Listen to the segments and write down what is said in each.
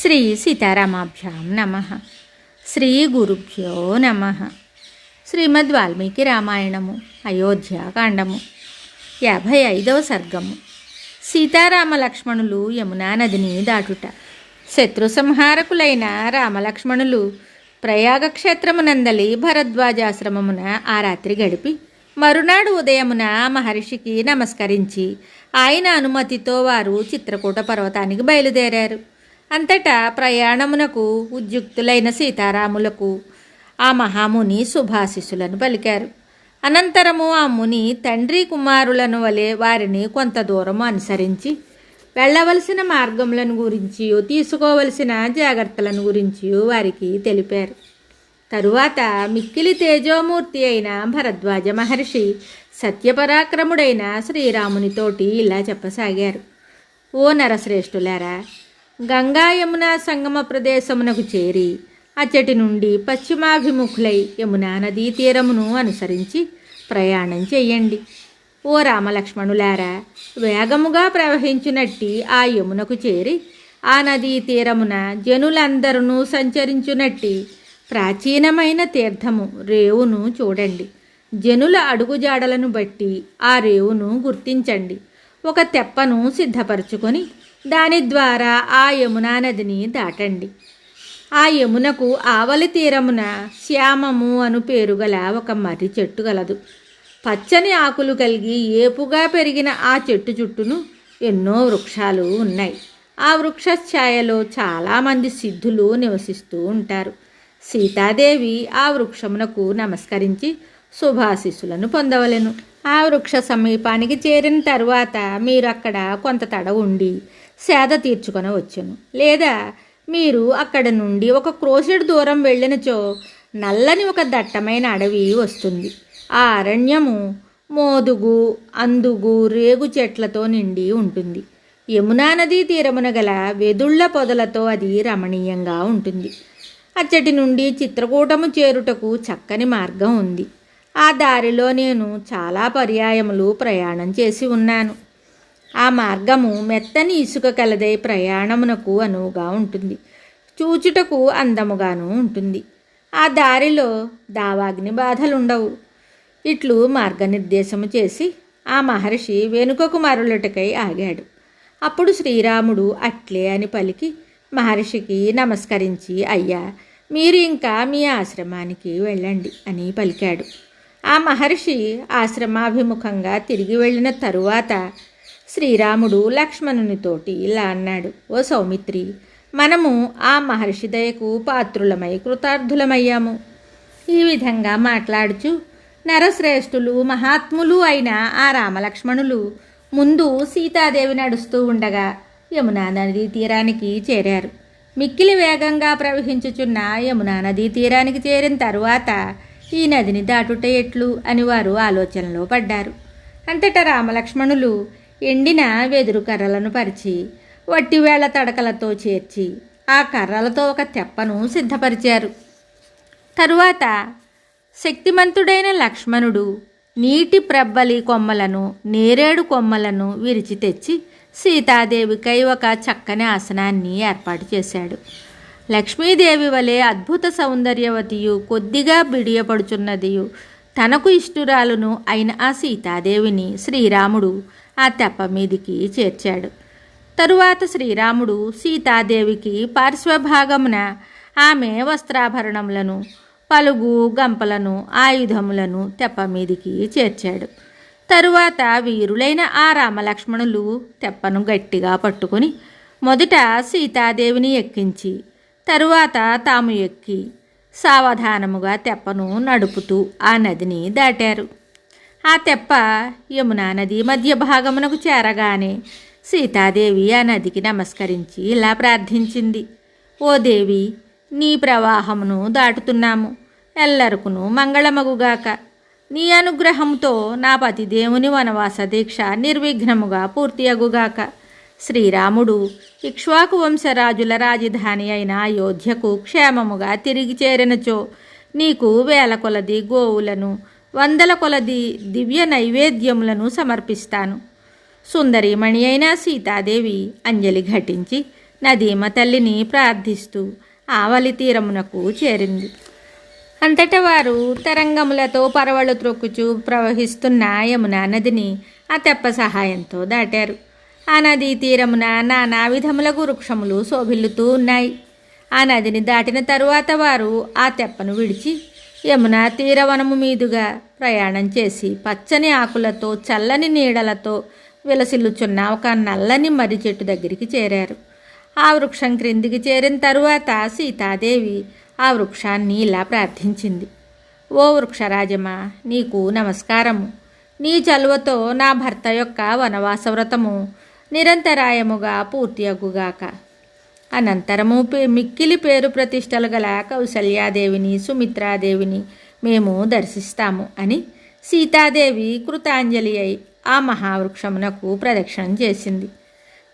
శ్రీ సీతారామాభ్యాం నమః. శ్రీ గురుభ్యో నమః. శ్రీమద్ వాల్మీకి రామాయణము అయోధ్యాకాండము 55వ సర్గము. సీతారామ లక్ష్మణులు యమునా నదిని దాటుట. శత్రు సంహారకులైన రామలక్ష్మణులు ప్రయాగక్షేత్రమునందలి భరద్వాజాశ్రమమున ఆ రాత్రి గడిపి మరునాడు ఉదయమున మహర్షికి నమస్కరించి ఆయన అనుమతితో వారు చిత్రకూట పర్వతానికి బయలుదేరారు. అంతటా ప్రయాణమునకు ఉద్యుక్తులైన సీతారాములకు ఆ మహాముని శుభాశిస్సులను పలికారు. అనంతరము ఆ ముని తండ్రి కుమారులను వలె వారిని కొంత దూరము అనుసరించి వెళ్ళవలసిన మార్గములను గురించి తీసుకోవలసిన జాగ్రత్తలను గురించి వారికి తెలిపారు. తరువాత మిక్కిలి తేజోమూర్తి అయిన భరద్వాజ మహర్షి సత్యపరాక్రముడైన శ్రీరామునితోటి ఇలా చెప్పసాగారు. ఓ నరశ్రేష్ఠులారా, గంగా యమునా సంగమ ప్రదేశమునకు చేరి అచ్చటి నుండి పశ్చిమాభిముఖులై యమునా నదీ తీరమును అనుసరించి ప్రయాణం చెయ్యండి. ఓ రామలక్ష్మణులారా, వేగముగా ప్రవహించునట్టి ఆ యమునకు చేరి ఆ నదీ తీరమున జనులందరూ సంచరించునట్టి ప్రాచీనమైన తీర్థము రేవును చూడండి. జనుల అడుగుజాడలను బట్టి ఆ రేవును గుర్తించండి. ఒక తెప్పను సిద్ధపరచుకొని దాని ద్వారా ఆ యమునా నదిని దాటండి. ఆ యమునకు ఆవలి తీరమున శ్యామము అను పేరుగల ఒక మర్రి చెట్టు గలదు. పచ్చని ఆకులు కలిగి ఏపుగా పెరిగిన ఆ చెట్టు చుట్టూను ఎన్నో వృక్షాలు ఉన్నాయి. ఆ వృక్షఛాయలో చాలామంది సిద్ధులు నివసిస్తూ ఉంటారు. సీతాదేవి ఆ వృక్షమునకు నమస్కరించి శుభాశిస్సులను పొందవలెను. ఆ వృక్ష సమీపానికి చేరిన తరువాత మీరు అక్కడ కొంత తడ ఉండి సేద తీర్చుకొని వచ్చును. లేదా మీరు అక్కడ నుండి ఒక క్రోసెడు దూరం వెళ్ళినచో నల్లని ఒక దట్టమైన అడవి వస్తుంది. ఆ అరణ్యము మోదుగు, అందుగు, రేగు చెట్లతో నిండి ఉంటుంది. యమునా నదీ తీరమున గల వెదుళ్ల పొదలతో అది రమణీయంగా ఉంటుంది. అచ్చటి నుండి చిత్రకూటము చేరుటకు చక్కని మార్గం ఉంది. ఆ దారిలో నేను చాలా పర్యాయములు ప్రయాణం చేసి ఉన్నాను. ఆ మార్గము మెత్తని ఇసుక కలదై ప్రయాణమునకు అనువుగా ఉంటుంది. చూచుటకు అందముగాను ఉంటుంది. ఆ దారిలో దావాగ్ని బాధలుండవు. ఇట్లు మార్గనిర్దేశము చేసి ఆ మహర్షి వెనుకకు మరలుటకై ఆగాడు. అప్పుడు శ్రీరాముడు అట్లే అని పలికి మహర్షికి నమస్కరించి, అయ్యా, మీరు ఇంకా మీ ఆశ్రమానికి వెళ్ళండి అని పలికాడు. ఆ మహర్షి ఆశ్రమాభిముఖంగా తిరిగి వెళ్ళిన తరువాత శ్రీరాముడు లక్ష్మణునితోటి ఇలా అన్నాడు. ఓ సౌమిత్రి, మనము ఆ మహర్షి దయకు పాత్రులమై కృతార్థులమయ్యాము. ఈ విధంగా మాట్లాడుచు నరశ్రేష్ఠులు మహాత్ములు అయిన ఆ రామలక్ష్మణులు ముందు సీతాదేవి నడుస్తూ ఉండగా యమునా నదీ తీరానికి చేరారు. మిక్కిలి వేగంగా ప్రవహించుచున్న యమునా నదీ తీరానికి చేరిన తరువాత ఈ నదిని దాటుట ఎట్లు అని వారు ఆలోచనలో పడ్డారు. అంతటా రామలక్ష్మణులు ఎండిన వెదురు కర్రలను పరిచి వట్టివేళ్ల తడకలతో చేర్చి ఆ కర్రలతో ఒక తెప్పను సిద్ధపరిచారు. తరువాత శక్తిమంతుడైన లక్ష్మణుడు నీటి ప్రబ్బలి కొమ్మలను, నేరేడు కొమ్మలను విరిచి తెచ్చి సీతాదేవికై ఒక చక్కని ఆసనాన్ని ఏర్పాటు చేశాడు. లక్ష్మీదేవి వలె అద్భుత సౌందర్యవతియు కొద్దిగా బిడియపడుచున్నదియు తనకు ఇష్టురాలును అయిన ఆ సీతాదేవిని శ్రీరాముడు ఆ తెప్ప మీదికి చేర్చాడు. తరువాత శ్రీరాముడు సీతాదేవికి పార్శ్వభాగమున ఆమె వస్త్రాభరణములను, పలుగు గంపలను, ఆయుధములను తెప్ప మీదికి చేర్చాడు. తరువాత వీరులైన ఆ రామలక్ష్మణులు తెప్పను గట్టిగా పట్టుకొని మొదట సీతాదేవిని ఎక్కించి తరువాత తాము ఎక్కి సావధానముగా తెప్పను నడుపుతూ ఆ నదిని దాటారు. ఆ తెప్ప యమునా నది మధ్య భాగమునకు చేరగానే సీతాదేవి ఆ నదికి నమస్కరించి ఇలా ప్రార్థించింది. ఓ దేవి, నీ ప్రవాహమును దాటుతున్నాము. ఎల్లరకును మంగళమగుగాక. నీ అనుగ్రహంతో నా పతిదేవుని వనవాస దీక్ష నిర్విఘ్నముగా పూర్తి అగుగాక. శ్రీరాముడు ఇక్ష్వాకు వంశరాజుల రాజధాని అయిన అయోధ్యకు క్షేమముగా తిరిగి చేరినచో నీకు వేల కొలది గోవులను, వందల కొలది దివ్య నైవేద్యములను సమర్పిస్తాను. సుందరీమణి అయిన సీతాదేవి అంజలి ఘటించి నదీమ తల్లిని ప్రార్థిస్తూ ఆవలి తీరమునకు చేరింది. అంతటా వారు తరంగములతో పరవళ్ళు త్రొక్కుచూ ప్రవహిస్తున్న యమునా నదిని ఆ తెప్ప సహాయంతో దాటారు. ఆ నదీ తీరమున నానా విధములకు వృక్షములు శోభిల్లుతూ ఉన్నాయి. ఆ నదిని దాటిన తరువాత వారు ఆ తెప్పను విడిచి యమునా తీరవనము మీదుగా ప్రయాణం చేసి పచ్చని ఆకులతో చల్లని నీడలతో విలసిల్లుచున్న ఒక నల్లని మర్రి చెట్టు దగ్గరికి చేరారు. ఆ వృక్షం క్రిందికి చేరిన తరువాత సీతాదేవి ఆ వృక్షాన్ని ఇలా ప్రార్థించింది. ఓ వృక్షరాజమా, నీకు నమస్కారము. నీ చలువతో నా భర్త యొక్క వనవాస వ్రతము నిరంతరాయముగా పూర్తియగుగాక. అనంతరము మిక్కిలి పేరు ప్రతిష్టలు గల కౌసల్యాదేవిని సుమిత్రాదేవిని మేము దర్శిస్తాము అని సీతాదేవి కృతాంజలి అయి ఆ మహావృక్షమునకు ప్రదక్షిణం చేసింది.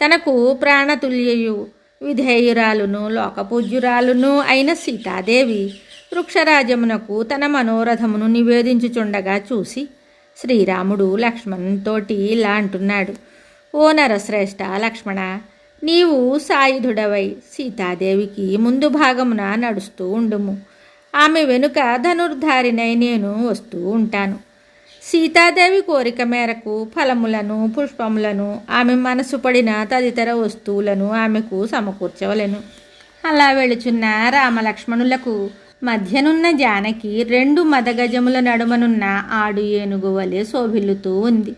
తనకు ప్రాణతుల్యయు విధేయురాలును లోకపూజ్యురాలును అయిన సీతాదేవి వృక్షరాజమునకు తన మనోరథమును నివేదించుచుండగా చూసి శ్రీరాముడు లక్ష్మణునితోటి ఇలా అంటున్నాడు. ఓ నరశ్రేష్ఠ లక్ష్మణ, నీవు సాయుధుడవై సీతాదేవికి ముందు భాగమున నడుస్తూ ఉండుము. ఆమె వెనుక ధనుర్ధారినై నేను వస్తూ ఉంటాను. సీతాదేవి కోరిక మేరకు ఫలములను పుష్పములను ఆమె మనసు పడిన తదితర వస్తువులను ఆమెకు సమకూర్చవలెను. అలా వెళుచున్న రామలక్ష్మణులకు మధ్యనున్న జానకి 2 మదగజముల నడుమనున్న ఆడు ఏనుగు వలె శోభిల్లుతూ ఉంది.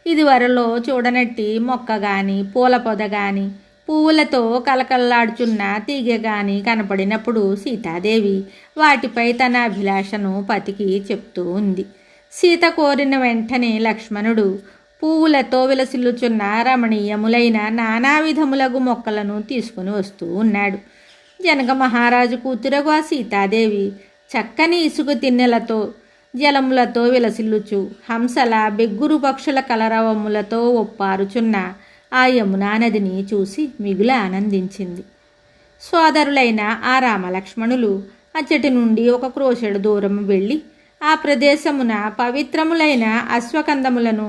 ఇదివరలో చూడనట్టి మొక్క గాని పూల పొద గాని పువ్వులతో కలకల్లాడుచున్న తీగ గాని కనపడినప్పుడు సీతాదేవి వాటిపై తన అభిలాషను పతికి చెప్తూ ఉంది. సీత కోరిన వెంటనే లక్ష్మణుడు పువ్వులతో విలసిల్లుచున్న రమణీయములైన నానా విధములగు మొక్కలను తీసుకుని వస్తూ ఉన్నాడు. జనక మహారాజు కూతురగు ఆ సీతాదేవి చక్కని ఇసుక తిన్నెలతో జలములతో విలసిల్లుచు హంసల బెగ్గురు పక్షుల కలరవములతో ఒప్పారుచున్న ఆ యమునా నదిని చూసి మిగుల ఆనందించింది. సోదరులైన ఆ రామలక్ష్మణులు అచ్చటి నుండి ఒక క్రోషెడు దూరం వెళ్ళి ఆ ప్రదేశమున పవిత్రములైన అశ్వకందములను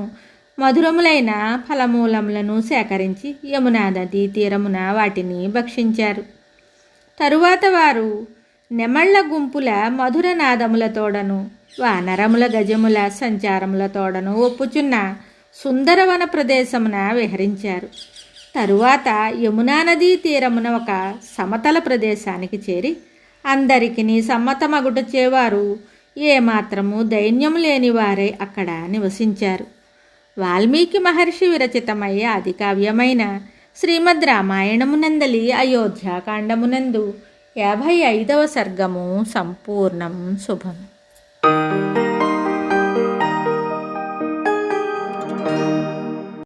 మధురములైన ఫలమూలములను సేకరించి యమునా నదీ తీరమున వాటిని భక్షించారు. తరువాత వారు నెమళ్ల గుంపుల మధుర నాదములతోడను వానరముల గజముల సంచారములతోడను ఒప్పుచున్న సుందరవన ప్రదేశమున విహరించారు. తరువాత యమునా నదీ తీరమున ఒక సమతల ప్రదేశానికి చేరి అందరికిని సమ్మతమగుటచేవారు ఏమాత్రము దైన్యము లేని వారై అక్కడ నివసించారు. వాల్మీకి మహర్షి విరచితమై ఆదికావ్యమైన శ్రీమద్ రామాయణమునందలి అయోధ్యాకాండమునందు 55వ సర్గము సంపూర్ణం. శుభం.